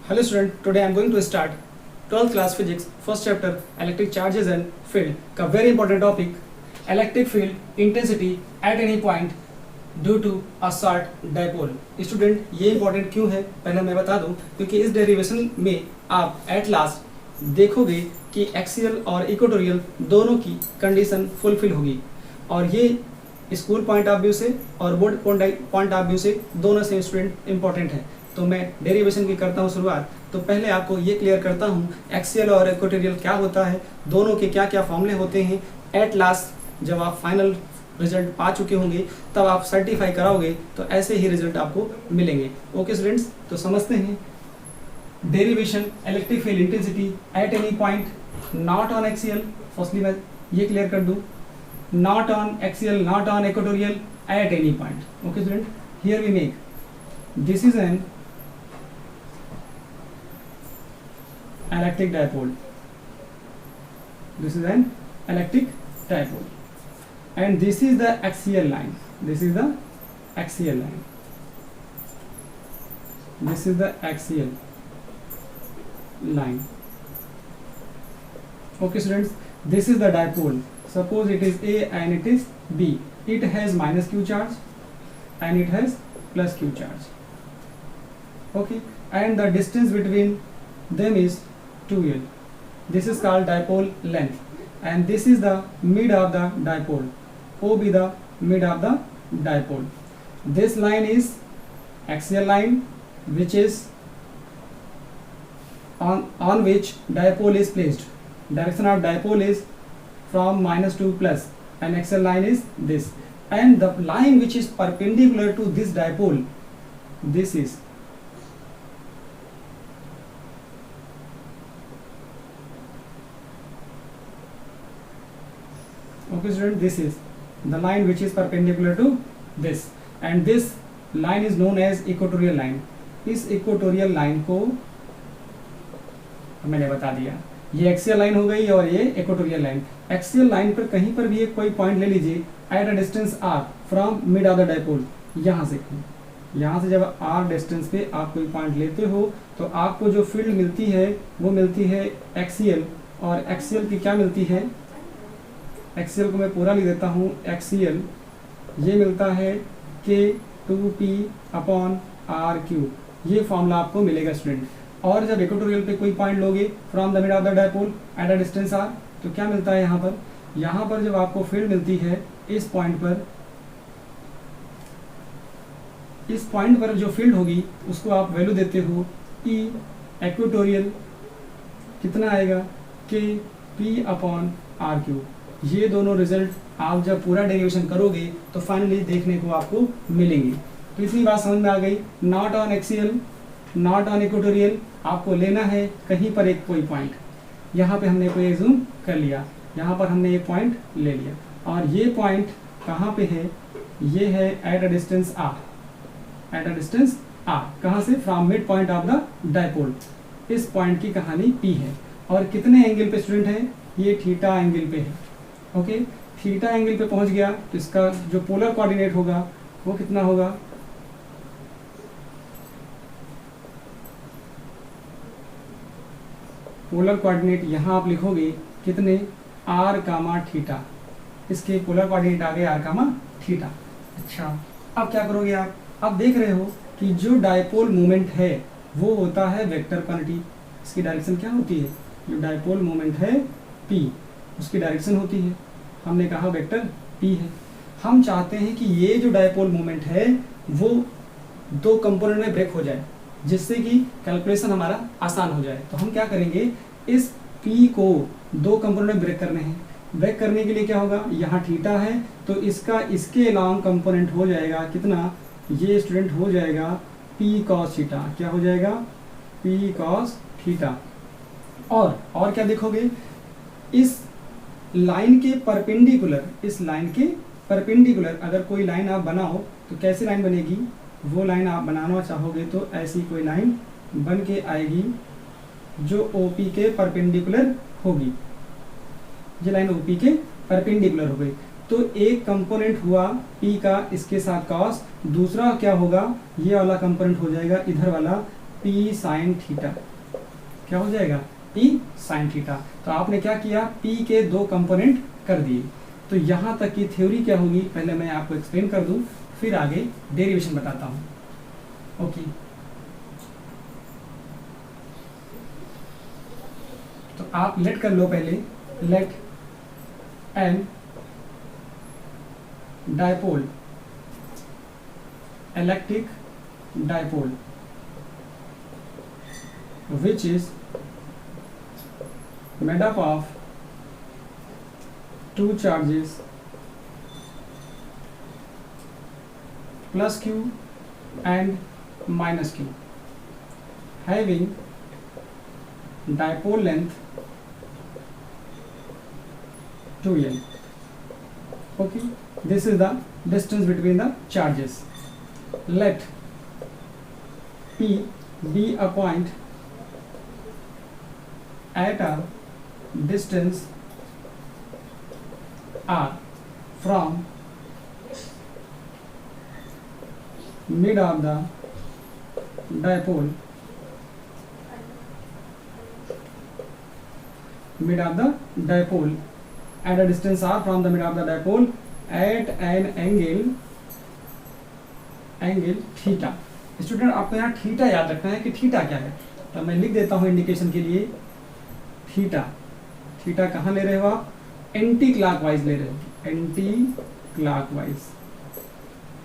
Hello student, today I am going to start 12th class physics first chapter electric charges and field का very important topic electric field intensity at any point due to a short dipole। Student ये important क्यों है पहले मैं बता दूं, क्योंकि इस डेरिवेशन में आप एट लास्ट देखोगे कि एक्सियल और इक्वेटोरियल दोनों की कंडीशन फुलफिल होगी और ये स्कूल पॉइंट ऑफ व्यू से और बोर्ड पॉइंट ऑफ व्यू से दोनों से स्टूडेंट इंपॉर्टेंट है। तो मैं डेरिवेशन की करता हूँ शुरुआत। तो पहले आपको ये क्लियर करता हूँ एक्सियल और इक्वेटोरियल क्या होता है, दोनों के क्या क्या फॉर्मूले होते हैं। एट लास्ट जब आप फाइनल रिजल्ट पा चुके होंगे तब आप सर्टिफाई कराओगे तो ऐसे ही रिजल्ट आपको मिलेंगे। ओके स्टूडेंट्स, तो समझते हैं derivation electric field intensity at any point not on axial. Firstly मैं ये क्लियर कर दूँ, not on axial, not on equatorial, at any point. Okay student, here we make, this is an electric dipole, this is an electric dipole and this is the axial line, this is the axial line, this is the axial line. Okay students, this is the dipole. Suppose it is A and it is B. It has minus Q charge and it has plus Q charge. Okay, and the distance between them is 2L. This is called dipole length, and this is the mid of the dipole. O be the mid of the dipole. This line is axial line, which is on which dipole is placed. Direction of dipole is from minus to plus, and axial line is this, and the line which is perpendicular to this dipole, this is okay student, this is the line which is perpendicular to this, and this line is known as equatorial line. इस equatorial line को मैंने बता दिया, ये axial line हो गई और ये इक्वेटोरियल लाइन। एक्सियल लाइन पर कहीं पर भी एक कोई पॉइंट ले लीजिए at a distance r from mid of the dipole. यहाँ से जब r डिस्टेंस पे आप कोई पॉइंट लेते हो तो आपको जो फील्ड मिलती है वो मिलती है एक्सियल, और एक्सियल की क्या मिलती है, एक्सियल को मैं पूरा लिख देता हूँ, एक्सियल ये मिलता है K2P/r3। ये फॉर्मूला आपको मिलेगा स्टूडेंट। और जब इक्वेटोरियल पे कोई पॉइंट लोगे from the mid of the dipole at a distance r, तो क्या मिलता है यहाँ पर जब आपको फील्ड मिलती है इस पॉइंट पर जो फील्ड होगी उसको आप वैल्यू देते हो E इक्वेटोरियल कितना आएगा Kp/r3। ये दोनों रिजल्ट आप जब पूरा डेरिवेशन करोगे तो फाइनली देखने को आपको मिलेंगे। तो इतनी बात समझ में आ गई। Not on axial, not on equatorial, आपको लेना है कहीं पर एक कोई पॉइंट। यहाँ पे हमने कोई जूम कर लिया, यहाँ पर हमने एक पॉइंट ले लिया, और ये पॉइंट कहाँ पे है, ये है at a distance r, at a distance r। कहाँ से, from mid point of the dipole. इस पॉइंट की कहानी P है, और कितने एंगल पे स्टूडेंट है, ये थीटा एंगल पे है। ओके, थीटा एंगल पे पहुँच गया तो इसका जो पोलर कोऑर्डिनेट होगा वो कितना होगा, पोलर कोऑर्डिनेट यहाँ आप लिखोगे कितने, r, थीटा। इसके पोलर कोऑर्डिनेट आ गए r, थीटा। अच्छा, अब क्या करोगे आप देख रहे हो कि जो डाइपोल मोमेंट है वो होता है वेक्टर क्वांटिटी। इसकी डायरेक्शन क्या होती है, जो डाइपोल मोमेंट है p, उसकी डायरेक्शन होती है, हमने कहा वेक्टर p है। हम चाहते हैं कि ये जो डाइपोल मोमेंट है वो दो कंपोनेंट में ब्रेक हो जाए, जिससे कि कैलकुलेशन हमारा आसान हो जाए। तो हम क्या करेंगे, इस P को दो कंपोनेंट में ब्रेक करने हैं। ब्रेक करने के लिए क्या होगा, यहाँ थीटा है तो इसका इसके लॉन्ग कंपोनेंट हो जाएगा कितना, ये स्टूडेंट हो जाएगा P cos थीटा। क्या हो जाएगा, P cos थीटा। और क्या देखोगे, इस लाइन के परपेंडिकुलर, इस लाइन के परपेंडिकुलर अगर कोई लाइन आप बनाओ तो कैसी लाइन बनेगी, वो लाइन आप बनाना चाहोगे तो ऐसी कोई लाइन बन के आएगी जो OP के परपेंडिकुलर होगी। ये लाइन OP के परपेंडिकुलर हो गई तो एक कंपोनेंट हुआ P का इसके साथ cos, दूसरा क्या होगा, ये वाला कंपोनेंट हो जाएगा इधर वाला पी साइन थीटा, क्या हो जाएगा, पी साइन थीटा। तो आपने क्या किया, पी के दो कंपोनेंट कर दिए। तो यहाँ तक की थ्योरी क्या होगी, पहले मैं आपको एक्सप्लेन कर दूं, फिर आगे डेरिवेशन बताता हूँ। ओके, तो आप लेट कर लो पहले, let an dipole, electric dipole which is made up of two charges plus q and minus q having dipole length 2n. Okay, this is the distance between the charges. Let p be a point at a distance r from mid of the dipole, mid of the dipole at a distance r from the mid of the dipole at an angle theta. Student आपको यहाँ theta याद रखना है कि theta क्या है, तो मैं लिख देता हूँ इंडिकेशन के लिए, थीटा। थीटा कहाँ ले रहे हो आप, एंटी क्लॉकवाइज ले रहे हो, एंटी क्लॉकवाइज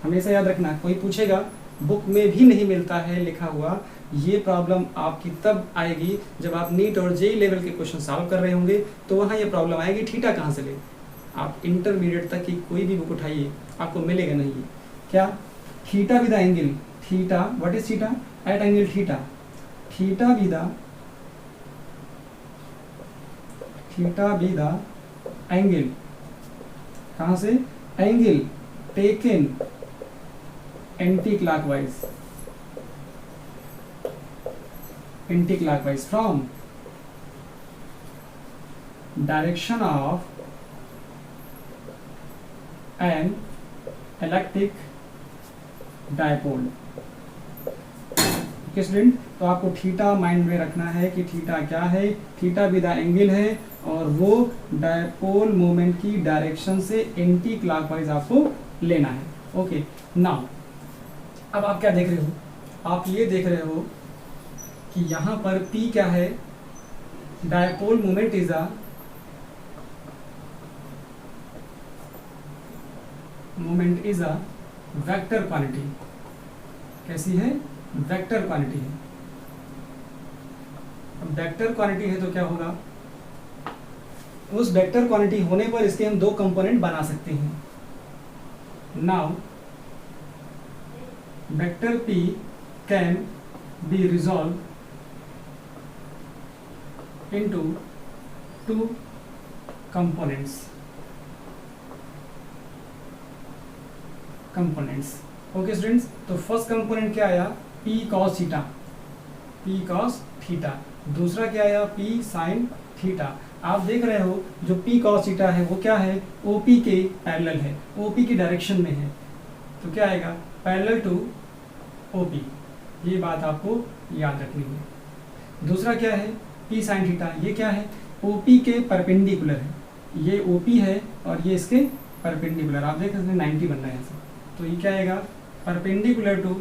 हमेशा याद रखना। कोई पूछेगा बुक में भी नहीं मिलता है लिखा हुआ, ये प्रॉब्लम आपकी तब आएगी जब आप नीट और जेई लेवल के क्वेश्चन सॉल्व कर रहे होंगे, तो वहाँ ये प्रॉब्लम आएगी थीटा कहाँ से ले। आप इंटरमीडिएट तक की कोई भी बुक उठाइए, आपको मिलेगा नहीं है क्या, theta with angle, theta what is theta, at angle theta, theta be the angle, कहाँ से, angle taken anticlockwise from direction of an electric dipole. Okay student, तो आपको थीटा माइंड में रखना है कि थीटा क्या है, थीटा भी द एंगल है और वो डायपोल मोमेंट की डायरेक्शन से एंटी क्लॉकवाइज आपको लेना है। ओके, नाउ अब आप क्या देख रहे हो, आप ये देख रहे हो कि यहाँ पर P क्या है, dipole moment is a vector quantity. कैसी है, वेक्टर क्वांटिटी है। अब वेक्टर क्वांटिटी है तो क्या होगा, उस वेक्टर क्वांटिटी होने पर इसके हम दो कंपोनेंट बना सकते हैं। Now vector P can be resolve into two components. Okay students, तो फर्स्ट कंपोनेंट क्या आया, P cos थीटा, दूसरा क्या आया, P sin थीटा। आप देख रहे हो जो P cos थीटा है वो क्या है, OP के पैरेलल है, OP की डायरेक्शन में है, तो क्या आएगा, पैरेलल टू OP। ये बात आपको याद रखनी है। दूसरा क्या है, P sin थीटा, ये क्या है, OP के परपेंडिकुलर है, ये OP है और ये इसके परपेंडिकुलर, आप देख सकते हैं 90 बन रहा है ऐसे, तो ये क्या आएगा, परपेंडिकुलर टू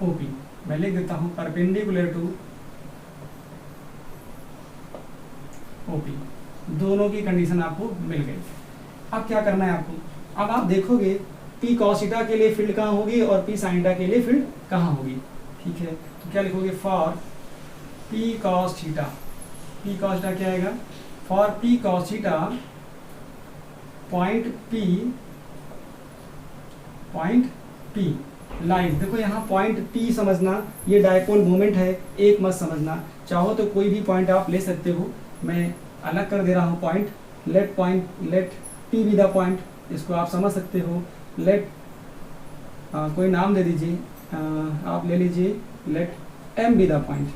OP। मैं लिख देता हूं परपेंडिकुलर टू OP। दोनों की कंडीशन आपको मिल गई। अब क्या करना है आपको, अब आप देखोगे P cos थीटा के लिए फील्ड कहाँ होगी और P sin थीटा के लिए फील्ड कहाँ होगी। ठीक है, तो क्या लिखोगे, for P cos theta, P cos theta क्या आएगा, for P cos theta point P line, देखो यहाँ पॉइंट P समझना, ये डायपोल मोमेंट है, एक मत समझना, चाहो तो कोई भी पॉइंट आप ले सकते हो, मैं अलग कर दे रहा हूँ point, let P be the point, इसको आप समझ सकते हो, लेट कोई नाम दे दीजिए, आप ले लीजिए let M be the point.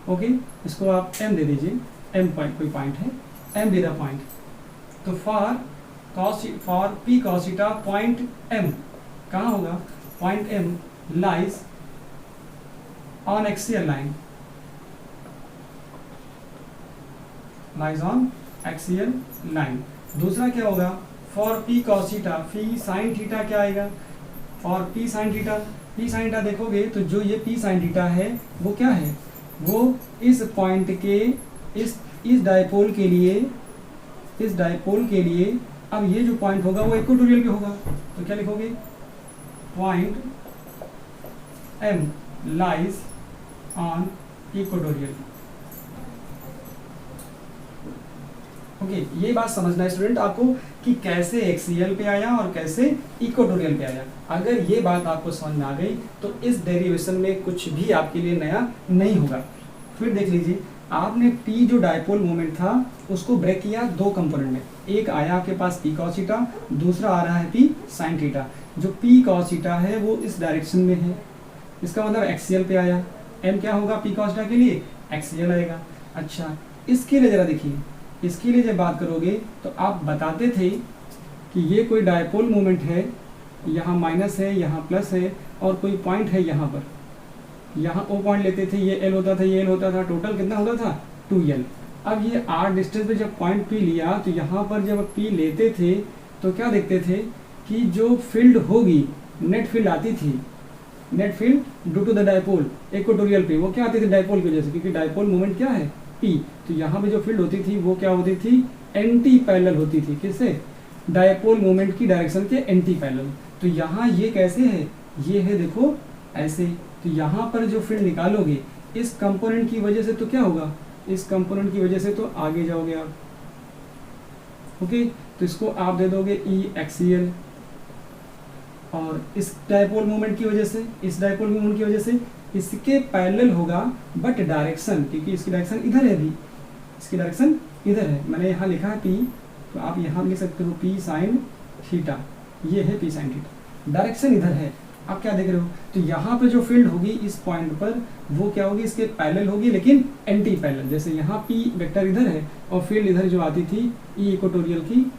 Okay, इसको आप M दे दीजिए, M पॉइंट कोई पॉइंट है, M बी द पॉइंट। तो for P cos theta point M कहाँ होगा, point M lies on axial line, lies on axial line. दूसरा क्या होगा, for P cos theta, P sine theta क्या आएगा, for P sine theta, P sine theta देखोगे तो जो ये पी साइन थीटा है वो क्या है, वो इस पॉइंट के इस डायपोल के लिए, अब ये जो पॉइंट होगा वो इक्वेटोरियल पे होगा, तो क्या लिखोगे, point M lies on equatorial. Okay, ये बात समझना है स्टूडेंट आपको कि कैसे एक्सियल पे आया और कैसे इक्वेटोरियल पे आया। अगर ये बात आपको समझ में आ गई तो इस डेरिवेशन में कुछ भी आपके लिए नया नहीं होगा। फिर देख लीजिए, आपने P जो डायपोल मोमेंट था उसको ब्रेक किया दो कंपोनेंट में, एक आया आपके पास P cos थीटा, दूसरा आ रहा है P sin थीटा। जो P cos थीटा है वो इस डायरेक्शन में है, इसका मतलब एक्सियल पे आया। M क्या होगा P cos थीटा के लिए, एक्सियल आएगा। अच्छा, इसके लिए जरा देखिए, इसके लिए जब बात करोगे तो आप बताते थे कि ये कोई डायपोल मोमेंट है, यहाँ माइनस है, यहाँ प्लस है, और कोई पॉइंट है यहाँ पर, यहाँ O पॉइंट लेते थे, ये L होता था, ये L होता था, टोटल कितना होता था 2L। अब ये R डिस्टेंस पे जब पॉइंट P लिया तो यहाँ पर जब P लेते थे तो क्या देखते थे कि जो फील्ड होगी, नेट फील्ड आती थी, net field due to the dipole equatorial पे, वो क्या आती थी डायपोल की वजह से, क्योंकि डायपोल मोमेंट क्या है P, तो यहाँ पे जो फील्ड होती थी वो क्या होती थी, एंटी पैरेलल होती थी, किससे, डायपोल मोमेंट की डायरेक्शन के एंटी पैरेलल। तो यहाँ ये कैसे है, ये है देखो ऐसे, तो यहाँ पर जो फील्ड निकालोगे इस कंपोनेंट की वजह से तो क्या होगा, इस कंपोनेंट की वजह से तो आगे जाओगे आप। ओके, तो इसको आप दे दोगे ई एक्सियल, और इस डायपोल मोमेंट की वजह से, इस डायपोल मोमेंट की वजह से इसके पैरेलल होगा, बट डायरेक्शन, क्योंकि इसकी डायरेक्शन इधर है, अभी इसकी डायरेक्शन इधर है, मैंने यहाँ लिखा है पी, तो आप यहाँ लिख सकते हो पी साइन थीटा, ये है पी साइन थीटा, डायरेक्शन इधर है। आप क्या देख रहे हो, तो यहाँ पे जो फील्ड होगी इस पॉइंट पर वो क्या होगी, इसके पैरेलल होगी लेकिन एंटी पैरेलल। जैसे यहाँ पी वेक्टर इधर है और फील्ड इधर जो आती थी ई इक्वेटोरियल की,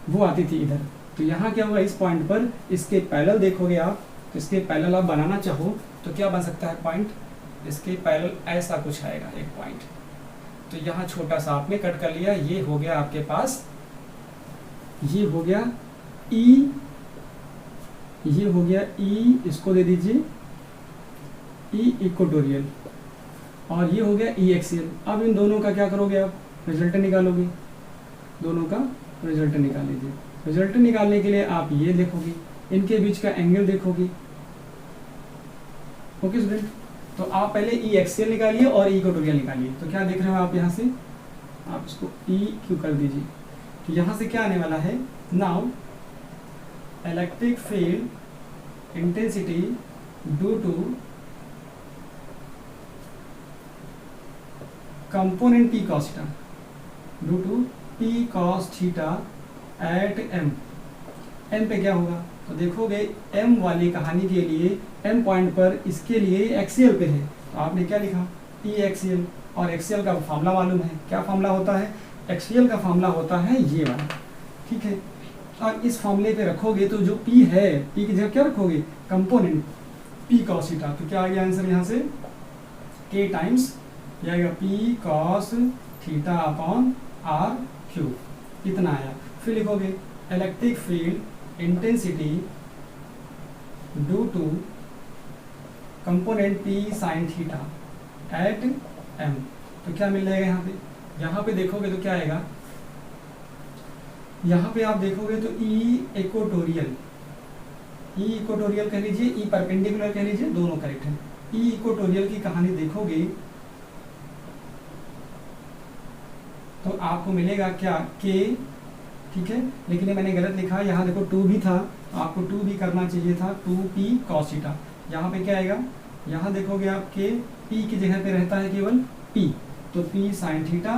वो आती थी इधर, तो यहाँ क्या होगा, इस पॉइंट पर इसके पैरेलल देखोगे आप, तो इसके पैरेलल आप बनाना चाहो तो क्या बन सकता है पॉइंट, इसके पैरेलल ऐसा कुछ आएगा एक पॉइंट। तो यहाँ छोटा सा आपने कट कर लिया, ये हो गया आपके पास, ये हो गया ई, ये हो गया ई, इसको दे दीजिए ई इक्वेटोरियल, और ये हो गया ई एक्सियल। अब इन दोनों का क्या करोगे आप, रिजल्ट निकालोगे, दोनों का रिजल्ट निकाल लीजिए। रिजल्ट निकालने के लिए आप ये देखोगे, इनके बीच का एंगल देखोगे। ओके स्टूडेंट, तो आप पहले ई एक्सियल निकालिए और ई इक्वेटोरियल निकालिए। तो क्या देख रहे हो आप, यहाँ से आप इसको ई क्यू कर दीजिए, तो यहाँ से क्या आने वाला है, now electric field intensity due to component P cos theta, due to P cos theta at M पे क्या होगा, तो देखोगे M वाली कहानी के लिए M पॉइंट पर इसके लिए एक्सियल पे है, तो आपने क्या लिखा E एक्सियल, और एक्सियल का फॉर्मूला मालूम है, क्या फॉर्मूला होता है, एक्सियल का फॉर्मूला होता है ये वाला, ठीक है। और इस फॉर्मूले पे रखोगे तो जो P है, P की जगह क्या रखोगे, कंपोनेंट P cos थीटा, तो क्या आ गया आंसर यहाँ से, K टाइम्स जाएगा P cos theta upon R cube, इतना आया। फिर लिखोगे electric field intensity due to component P sin theta at M, तो क्या मिल जाएगा यहाँ पे देखोगे तो क्या आएगा, यहाँ पे आप देखोगे तो ई इक्वेटोरियल कह लीजिए, ई परपेंडिकुलर कह लीजिए, दोनों करेक्ट है। ई इक्वेटोरियल की कहानी देखोगे तो आपको मिलेगा क्या, के, ठीक है, लेकिन ये मैंने गलत लिखा, यहाँ देखो 2 भी था, आपको 2 भी करना चाहिए था, 2P cos थीटा। यहाँ पे क्या आएगा, यहाँ देखोगे आप के P की जगह पे रहता है केवल P, तो P sin theta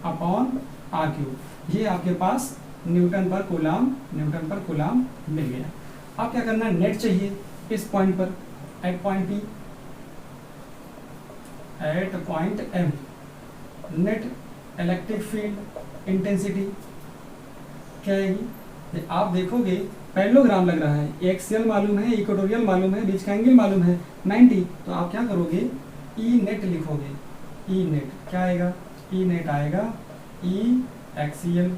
upon R cube, ये आपके पास न्यूटन पर कूलाम मिल गया। अब क्या करना है, नेट चाहिए इस पॉइंट पर, at point P, at point M, net electric field intensity क्या आएगी, आप देखोगे पैरेललोग्राम लग रहा है, एक्सियल मालूम है, इक्वेटोरियल मालूम है, बीच का एंगल मालूम है 90, तो आप क्या करोगे, ई नेट लिखोगे। ई नेट क्या आएगा, ई नेट आएगा ई एक्सियल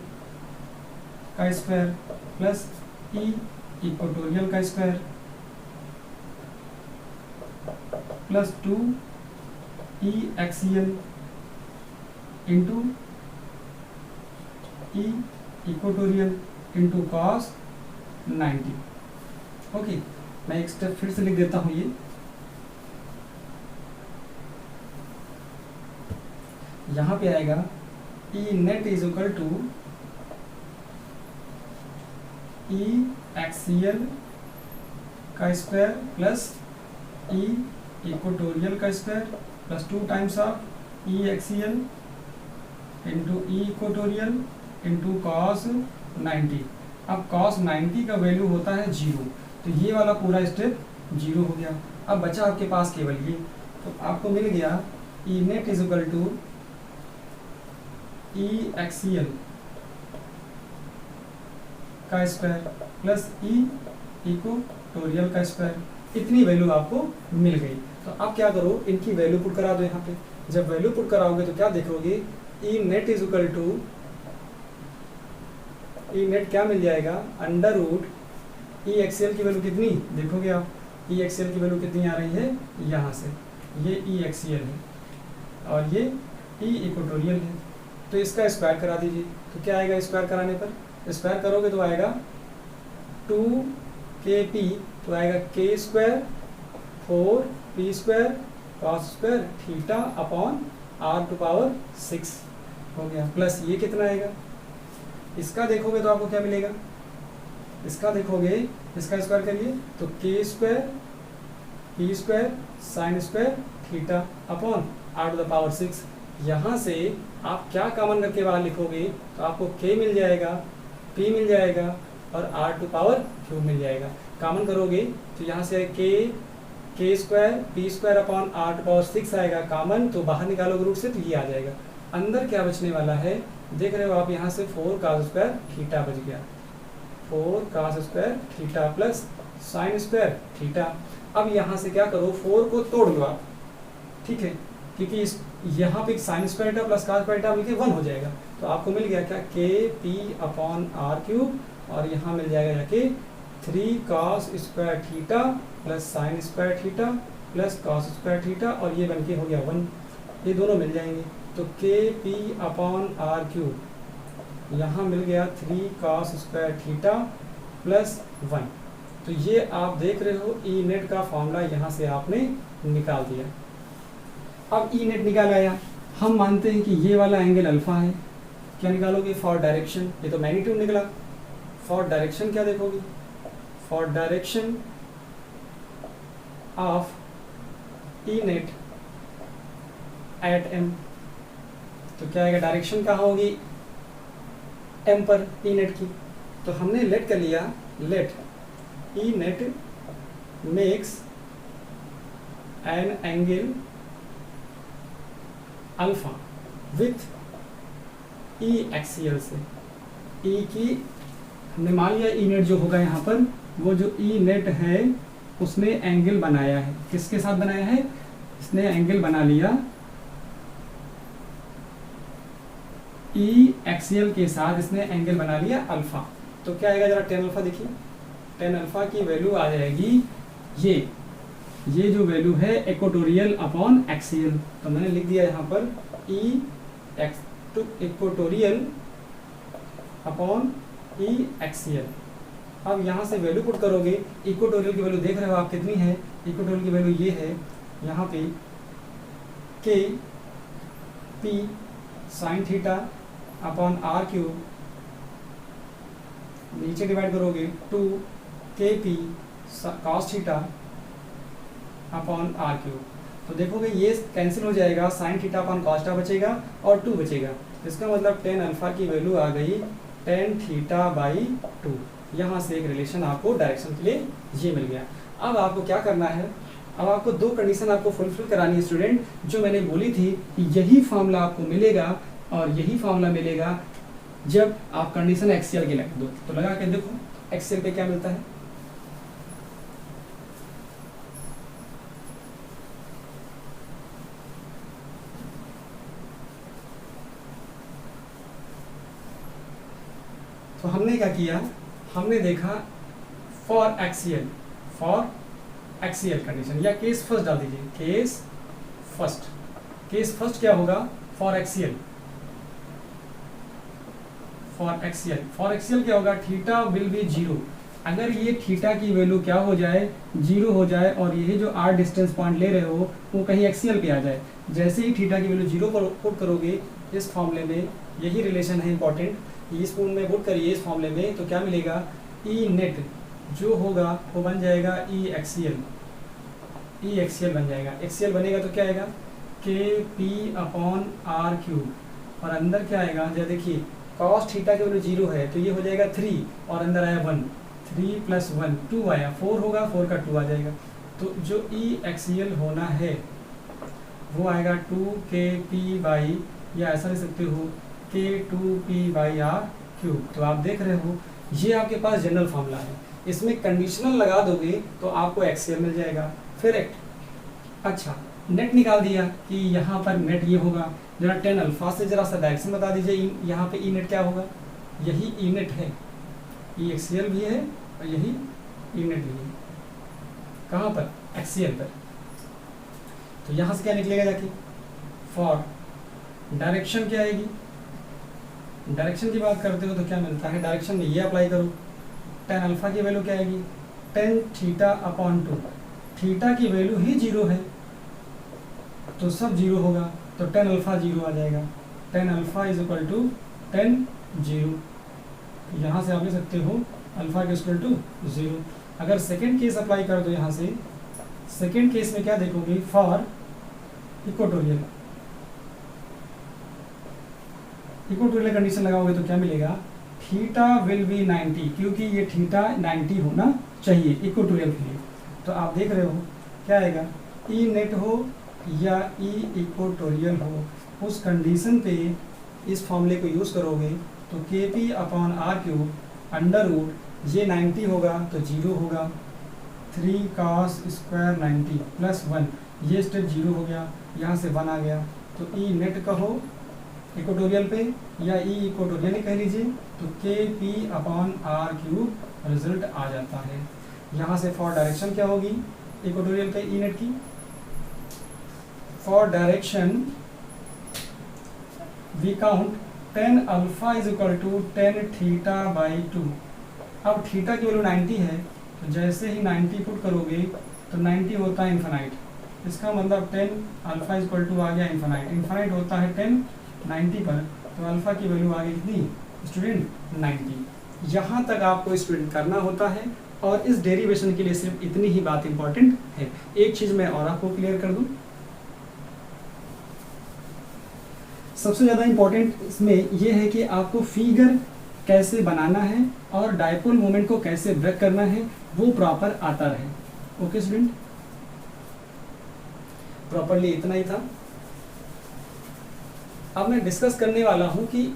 का स्क्वायर प्लस ई इक्वेटोरियल का स्क्वायर प्लस 2 ई axial into E equatorial into cos 90। Okay, मैं एक स्टेप फिर से लिख देता हूं। ये यहां पे आएगा E net is equal to E axial का स्क्वायर प्लस ई इक्वेटोरियल का square plus 2 times of E axial into E equatorial into cos 90। अब कॉस 90 का वैल्यू होता है 0, तो ये वाला पूरा स्टेप 0 हो गया। अब बचा आपके पास केवल ये, तो आपको मिल गया E net is equal to E axial का स्क्वायर प्लस ई इक्वेटोरियल का स्क्वायर। इतनी वैल्यू आपको मिल गई। तो अब क्या करो, इनकी वैल्यू पुट करा दो यहाँ पे। जब वैल्यू पुट कराओगे तो क्या देखोगे, E net is equal to E net क्या मिल जाएगा, अंडर रूट ई एक्सियल की वैल्यू कितनी देखोगे आप, ई एक्सियल की वैल्यू कितनी आ रही है, यहाँ से ये ई एक्सियल है और ये ई इक्वेटोरियल है, तो इसका स्क्वायर करा दीजिए। तो क्या आएगा स्क्वायर कराने पर, स्क्वायर करोगे तो आएगा 2kp, तो आएगा k square 4p square cos square theta upon r⁴ हो गया, प्लस ये कितना आएगा, इसका देखोगे तो आपको क्या मिलेगा, इसका देखोगे, इसका स्क्वायर करिए तो k square p square sine square theta upon r⁴। यहाँ से आप क्या कॉमन करके बाहर लिखोगे तो आपको k मिल जाएगा, p मिल जाएगा और r⁴ मिल जाएगा। कॉमन करोगे तो यहाँ से k square p square upon r⁴ आएगा कॉमन, तो बाहर निकालोगे रूट से तो ये आ जाएगा। अंदर क्या बचने वाला है देख रहे हो आप, यहाँ से 4 cos स्क्वायर थीटा बच गया, 4 cos square theta plus sine square theta. अब यहाँ से क्या करो, 4 को तोड़ लो आप, ठीक है, क्योंकि इस यहाँ पे sine square theta plus cos square theta मिलके 1 हो जाएगा। तो आपको मिल गया क्या, kp अपॉन r³ और यहाँ मिल जाएगा जाके 3 cos square theta plus sine square theta plus cos square theta और ये बनके हो गया 1, ये दोनों मिल जाएंगे। तो kp अपॉन r³ यहाँ मिल गया 3 cos स्क्वायर थीटा प्लस 1। तो ये आप देख रहे हो ई नेट का फॉर्मूला यहाँ से आपने निकाल दिया। अब ई नेट निकाल आया, हम मानते हैं कि ये वाला एंगल अल्फा है। क्या निकालोगे, फॉर डायरेक्शन, ये तो मैग्नीट्यूड निकला। फॉर डायरेक्शन क्या देखोगे, for direction of E net at m, तो क्या आएगा, डायरेक्शन कहाँ होगी, m पर ई नेट की। तो हमने लेट कर लिया, let E net makes an angle alpha with E axial से। ई की हमने मान लिया ई नेट जो होगा यहाँ पर, वो जो ई नेट है उसने एंगल बनाया है, किसके साथ बनाया है, इसने एंगल बना लिया ई एक्सियल के साथ, इसने एंगल बना लिया अल्फा। तो क्या आएगा जरा टेन अल्फा देखिए, टेन अल्फा की वैल्यू आ जाएगी ये जो वैल्यू है इक्वेटोरियल अपॉन एक्सियल। तो मैंने लिख दिया यहाँ पर ई इक्वेटोरियल अपॉन ई एक्सियल। अब यहाँ से वैल्यू पुट करोगे, इक्वेटोरियल की वैल्यू देख रहे हो आप कितनी है, इक्वेटोरियल की वैल्यू ये है यहाँ पे k p sine theta upon r³, नीचे डिवाइड करोगे 2kp cos theta upon r³। तो देखोगे ये कैंसिल हो जाएगा, sine theta upon cos theta बचेगा और 2 बचेगा। इसका मतलब टेन अल्फा की वैल्यू आ गई टेन थीटा बाई 2। यहाँ से एक रिलेशन आपको डायरेक्शन के लिए ये मिल गया। अब आपको क्या करना है, अब आपको 2 कंडीशन आपको फुलफिल करानी है स्टूडेंट, जो मैंने बोली थी कि यही फॉर्मूला आपको मिलेगा और यही फॉर्मूला मिलेगा जब आप कंडीशन एक्सियल की लगा दो। तो लगा के देखो, एक्सियल पे क्या मिलता है? तो हमने क्या किया, हमने देखा फॉर एक्सियल कंडीशन, या केस फर्स्ट डाल दीजिए, केस फर्स्ट क्या होगा? फॉर एक्सियल क्या होगा? Theta will be zero. अगर ये थीटा की वैल्यू क्या हो जाए? जीरो हो जाए, और ये जो आर डिस्टेंस पॉइंट ले रहे हो वो कहीं एक्सियल पे आ जाए, जैसे ही थीटा की वैल्यू जीरो पर पुट करोगे इस फॉर्मूले में, यही रिलेशन है इंपॉर्टेंट, इस पूर्ण में पुट करिए इस फॉर्मूले में, तो क्या मिलेगा? ई नेट जो होगा वो बन जाएगा ई एक्सियल बन जाएगा। एक्सियल बनेगा तो क्या आएगा? के पी अपॉन आर क्यूब, और अंदर क्या आएगा? जब देखिए कॉस थीटा की वैल्यू जीरो है तो ये हो जाएगा 3, और अंदर आया 1, 3 + 1 2 आया, 4 होगा, 4 का 2 आ जाएगा। तो जो ई एक्सियल होना है वो आएगा 2kp/, या ऐसा लिख सकते हो k2p/r क्यूब। तो आप देख रहे हो ये आपके पास जनरल फॉर्मूला है, इसमें कंडीशनल लगा दोगे तो आपको एक्सियल मिल जाएगा। फिर अच्छा नेट निकाल दिया कि यहाँ पर नेट ये होगा, जरा टेन अल्फा से जरा सा डायरेक्शन बता दीजिए, यहाँ पे ई नेट क्या होगा? यही ई नेट है, ई एक्सियल भी है और यही ई नेट भी है। कहाँ पर? एक्सियल पर। तो यहाँ से क्या निकलेगा जाके? फॉर डायरेक्शन क्या आएगी? डायरेक्शन की बात करते हो तो क्या मिलता है? डायरेक्शन में ये अप्लाई करो, टेन अल्फा की वैल्यू क्या आएगी? Tan theta upon 2। थीटा की वैल्यू ही जीरो है तो सब जीरो होगा, तो टेन अल्फा जीरो आ जाएगा। Tan alpha is equal to 10 0। यहाँ से आप ले सकते हो अल्फा के इक्वल टू 0। अगर सेकेंड केस अप्लाई कर दो यहाँ से, सेकेंड केस में क्या देखोगे? फॉर इक्वेटोरियल कंडीशन लगाओगे तो क्या मिलेगा? थीटा विल बी 90, क्योंकि ये थीटा 90 होना चाहिए इक्वेटोरियल के लिए। तो आप देख रहे हो क्या आएगा? ई नेट हो या ई इक्वेटोरियल हो, उस कंडीशन पे इस फॉर्मूले को यूज़ करोगे तो kp upon are cube under root ये 90 होगा तो 0 होगा, 3 cos स्क्वायर 90 प्लस 1, ये स्टेप 0 हो गया, यहाँ से 1 आ गया। तो ई नेट कहो इक्वेटोरियल पे या ई इक्वेटोरियल ही कह लीजिए, तो kp upon are cube result आ जाता है। यहाँ से फॉर डायरेक्शन क्या होगी इक्वेटोरियल पे ई नेट की? For direction we count tan alpha is equal to 10 थीटा/2। अब थीटा की वैल्यू 90 है, तो जैसे ही 90 पुट करोगे तो 90 होता है इन्फिनाइट, इसका मतलब 10 अल्फा इज इक्वल टू आ गया इन्फिनाइट। इन्फिनाइट होता है 10 90 पर, तो अल्फा की वैल्यू आ गई कितनी स्टूडेंट? 90। यहाँ तक आपको स्टूडेंट करना होता है, और इस डेरिवेशन के लिए सिर्फ इतनी ही बात इंपॉर्टेंट है। एक चीज़ मैं और आपको क्लियर कर दूं, सबसे ज़्यादा इम्पोर्टेंट इसमें यह है कि आपको फिगर कैसे बनाना है और डायपोल मोमेंट को कैसे ब्रेक करना है वो प्रॉपर आता रहे। ओके स्टूडेंट, प्रॉपरली इतना ही था। अब मैं डिस्कस करने वाला हूं कि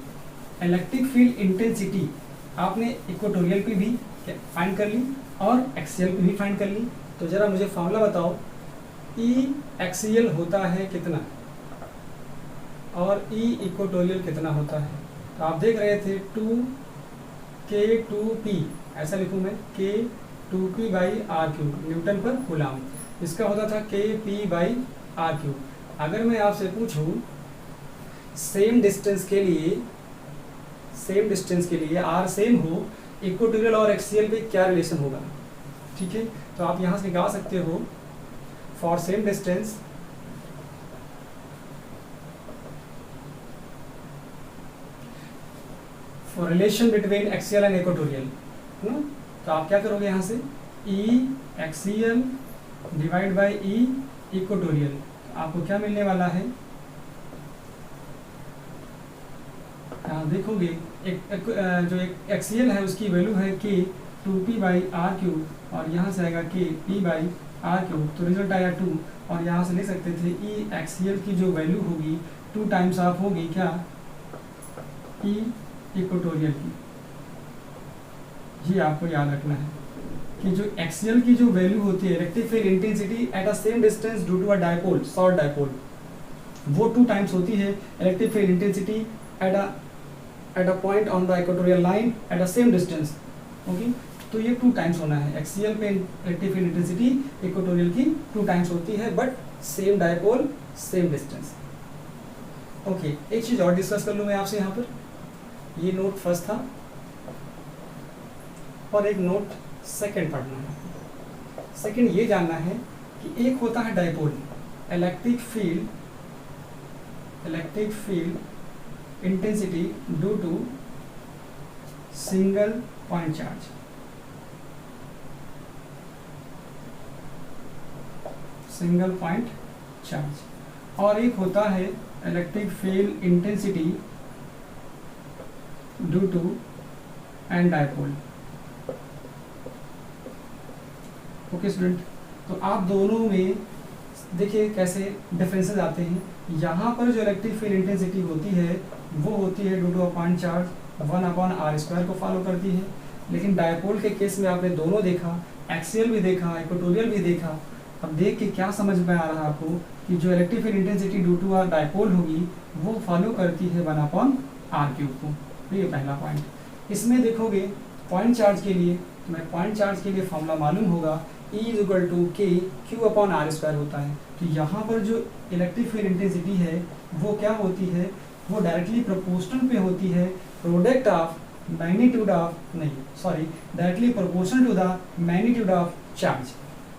इलेक्ट्रिक फील्ड इंटेंसिटी आपने इक्वेटोरियल पे भी फाइंड कर ली और एक्सियल पे भी फाइंड कर ली। तो ज़रा मुझे फॉर्मूला बताओ, ई एक्सियल होता है कितना और ई इक्वेटोरियल कितना होता है? तो आप देख रहे थे 2k2p, ऐसा लिखूँ मैं k2p/r3 न्यूटन पर कूलम, इसका होता था kp/r3। अगर मैं आपसे पूछूं सेम डिस्टेंस के लिए आर सेम हो, इक्वेटोरियल और एक्सियल पे क्या रिलेशन होगा? ठीक है, तो आप यहाँ से निकाल सकते हो for same distance for relation between axial and equatorial, है ना? तो आप क्या करोगे यहाँ से E axial divide by E equatorial, आपको क्या मिलने वाला है? देखोगे जो एक एक्सियल है उसकी वैल्यू है कि 2p/r3 और यहाँ से आएगा कि p/r3, तो रिजल्ट आया 2। और यहाँ से ले सकते थे ई एक्सियल की जो वैल्यू होगी 2 टाइम्स ऑफ होगी क्या? ई इक्वेटोरियल की। ये आपको याद रखना है कि जो एक्सियल की जो वैल्यू होती है electric field intensity at a same distance due to a dipole, short dipole, वो 2 टाइम्स होती है electric field intensity at a point on the equatorial line at a same distance. Okay, तो ये 2 times होना है। Axial पे electric field intensity equatorial की 2 times होती है, but same dipole same distance. Okay, एक चीज और डिस्कस कर लूँ मैं आपसे यहाँ पर। ये नोट फर्स्ट था और एक नोट सेकंड पढ़ना है। सेकंड ये जानना है कि एक होता है dipole, electric field intensity due to single point charge. Single point charge. और एक होता है electric field intensity due to an dipole. Okay student, तो आप दोनों में देखिए कैसे डिफरेंसेस आते हैं। यहाँ पर जो इलेक्ट्रिक फील्ड इंटेंसिटी होती है वो होती है due to a point charge 1/r² को फॉलो करती है। लेकिन डायपोल के केस में आपने दोनों देखा, एक्सियल भी देखा, इक्वेटोरियल भी देखा। अब देख के क्या समझ में आ रहा है आपको कि जो electric field intensity due to a dipole होगी वो फॉलो करती है 1/r³ को। तो ये पहला पॉइंट। इसमें देखोगे पॉइंट चार्ज के लिए, तो मैं पॉइंट चार्ज के लिए फॉर्मूला मालूम होगा, E = K Q/r² होता है। तो यहाँ पर जो इलेक्ट्रिक फील्ड इंटेंसिटी है वो क्या होती है, वो डायरेक्टली प्रोपोर्शनल पे होती है product of magnitude of directly proportional to the magnitude of charge.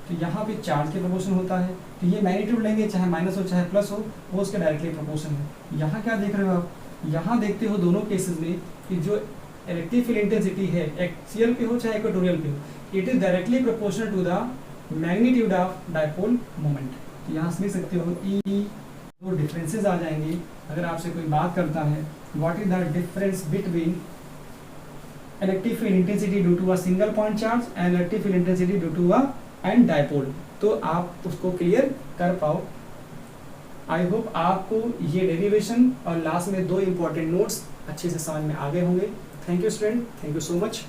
तो यहाँ पे चार्ज के प्रोपोर्शन होता है, तो ये मैग्नीट्यूड लेंगे चाहे माइनस हो चाहे प्लस हो, वो उसके डायरेक्टली प्रोपोर्शन है। यहाँ क्या देख रहे हो आप, यहाँ देखते हो दोनों केसेस में कि जो इलेक्ट्रिक फील्ड इंटेंसिटी है एक्सियल पे हो चाहे इक्वेटोरियल पे हो, it is directly proportional to the magnitude of dipole moment. तो यहाँ से लिख सकते हो ई। दो डिफरेंसेस आ जाएंगे अगर आपसे कोई बात करता है what is the difference between electric field intensity due to a single point charge and electric field intensity due to a and dipole, तो आप उसको क्लियर कर पाओ। आई होप आपको ये डेरिवेशन और लास्ट में 2 इंपॉर्टेंट नोट्स अच्छे से समझ में आ गए होंगे। Thank you student, thank you so much.